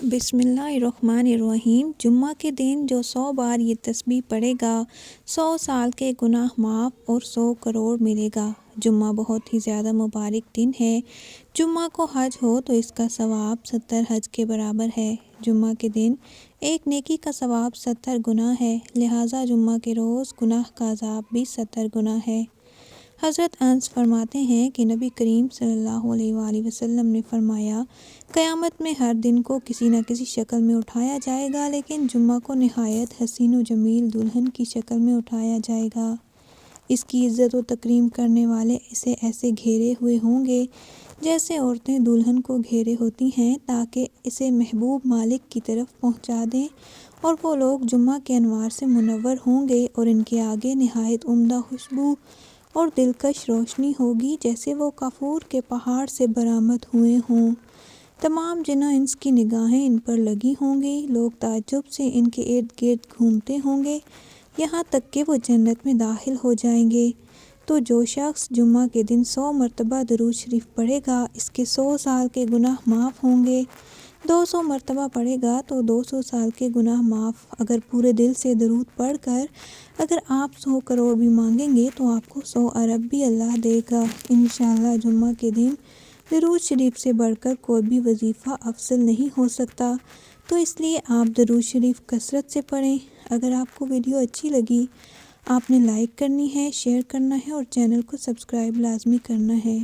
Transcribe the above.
بسم اللہ الرحمن الرحیم۔ جمعہ کے دن جو 100 بار یہ تسبیح پڑھے گا 100 سال کے گناہ معاف اور 100 کروڑ ملے گا۔ جمعہ بہت ہی زیادہ مبارک دن ہے۔ جمعہ کو حج ہو تو اس کا ثواب 70 حج کے برابر ہے۔ جمعہ کے دن ایک نیکی کا ثواب 70 گنا ہے، لہٰذا جمعہ کے روز گناہ کا عذاب بھی 70 گنا ہے۔ حضرت انس فرماتے ہیں کہ نبی کریم صلی اللہ علیہ وآلہ وسلم نے فرمایا، قیامت میں ہر دن کو کسی نہ کسی شکل میں اٹھایا جائے گا، لیکن جمعہ کو نہایت حسین و جمیل دلہن کی شکل میں اٹھایا جائے گا۔ اس کی عزت و تکریم کرنے والے اسے ایسے گھیرے ہوئے ہوں گے جیسے عورتیں دلہن کو گھیرے ہوتی ہیں، تاکہ اسے محبوب مالک کی طرف پہنچا دیں، اور وہ لوگ جمعہ کے انوار سے منور ہوں گے اور ان کے آگے نہایت عمدہ خوشبو اور دلکش روشنی ہوگی، جیسے وہ کافور کے پہاڑ سے برآمد ہوئے ہوں۔ تمام جن و انس کی نگاہیں ان پر لگی ہوں گی، لوگ تعجب سے ان کے ارد گرد گھومتے ہوں گے، یہاں تک کہ وہ جنت میں داخل ہو جائیں گے۔ تو جو شخص جمعہ کے دن 100 مرتبہ درود شریف پڑھے گا، اس کے 100 سال کے گناہ معاف ہوں گے۔ 200 مرتبہ پڑھے گا تو 200 سال کے گناہ معاف۔ اگر پورے دل سے درود پڑھ کر اگر آپ 100 کروڑ بھی مانگیں گے تو آپ کو 100 ارب بھی اللہ دے گا۔ انشاءاللہ جمعہ کے دن درود شریف سے بڑھ کر کوئی بھی وظیفہ افضل نہیں ہو سکتا، تو اس لیے آپ درود شریف کثرت سے پڑھیں۔ اگر آپ کو ویڈیو اچھی لگی، آپ نے لائک کرنی ہے، شیئر کرنا ہے اور چینل کو سبسکرائب لازمی کرنا ہے۔